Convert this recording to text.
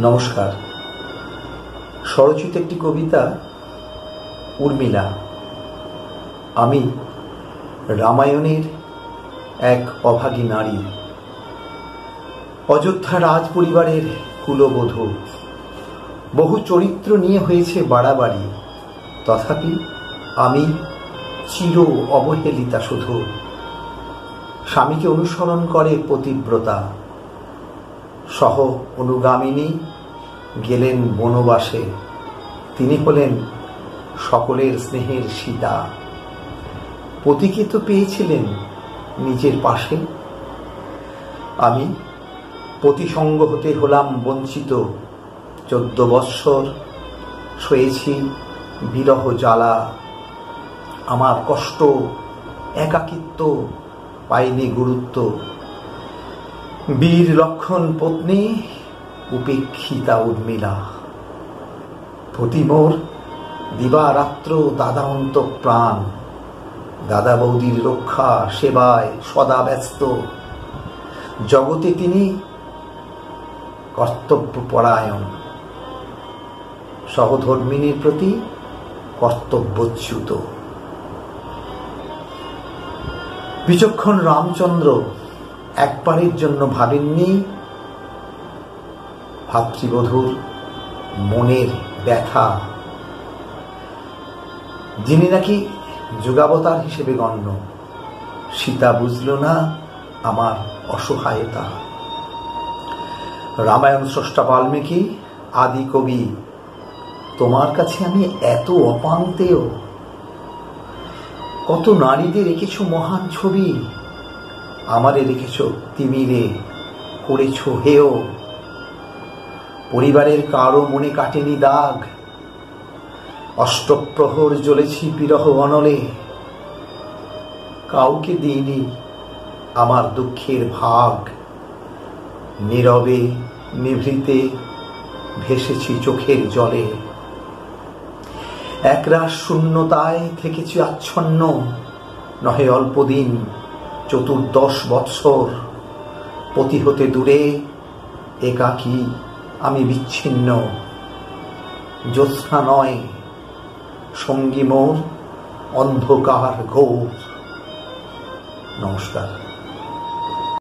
নমস্কার। স্বরচিত একটি কবিতা, উর্মিলা। আমি রামায়ণের এক অভাগী নারী, অযোধ্যা রাজ পরিবারের কুলবধূ। বহু চরিত্র নিয়ে হয়েছে বাড়াবাড়ি, তথাপি আমি চির অবহেলিতা শুধু। স্বামীকে অনুসরণ করে পতিব্রতা, সহ অনুগামিনী গেলেন বনবাসে। তিনি হলেন সকলের স্নেহের সীতা। পতিকে তো পেয়েছিলেন নিজের পাশে, আমি পতিসঙ্গ হতে হলাম বঞ্চিত। 14 বৎসর সয়েছি বিরহ জ্বালা। আমার কষ্ট একাকিত্ব পাইনি গুরুত্ব। বীর লক্ষণ পত্নী উপেক্ষিতা উর্মিলা। পতি মোর দিবারাত্র দাদা অন্ত প্রাণ। দাদা বৌদির রক্ষা সেবায় সদা ব্যস্ত। জগতে তিনি কর্তব্যপরায়ণ, সহধর্মিণীর প্রতি কর্তব্যচ্যুত। বিচক্ষণ রামচন্দ্র একবারের জন্য ভাবেননি ভাতৃবধূর মনের ব্যথা, যিনি নাকি যুগাবতার হিসেবে গণ্য। সীতা বুঝল না আমার অসহায়তা। রামায়ণ স্রষ্টা বাল্মীকি আদি কবি, তোমার কাছে আমি এত অপান্তেয়। কত নারীদের রেখেছ মহান ছবি, আমারে রেখেছ তিমিরে, করেছ হেয়। পরিবারের কারো মনে কাটেনি দাগ, অষ্টপ্রহর জ্বলেছি বিরহ অনলে। কাউকে দিইনি আমার দুঃখের ভাগ, নীরবে নিভৃতে ভেসেছি চোখের জলে। একরাশ শূন্যতায় থেকেছি আচ্ছন্ন, নহে অল্পদিন 14 বৎসর। পতি হতে দূরে একাকী আমি বিচ্ছিন্ন। জ্যোৎস্না নয় সঙ্গী মোর অন্ধকার ঘোর। নমস্কার।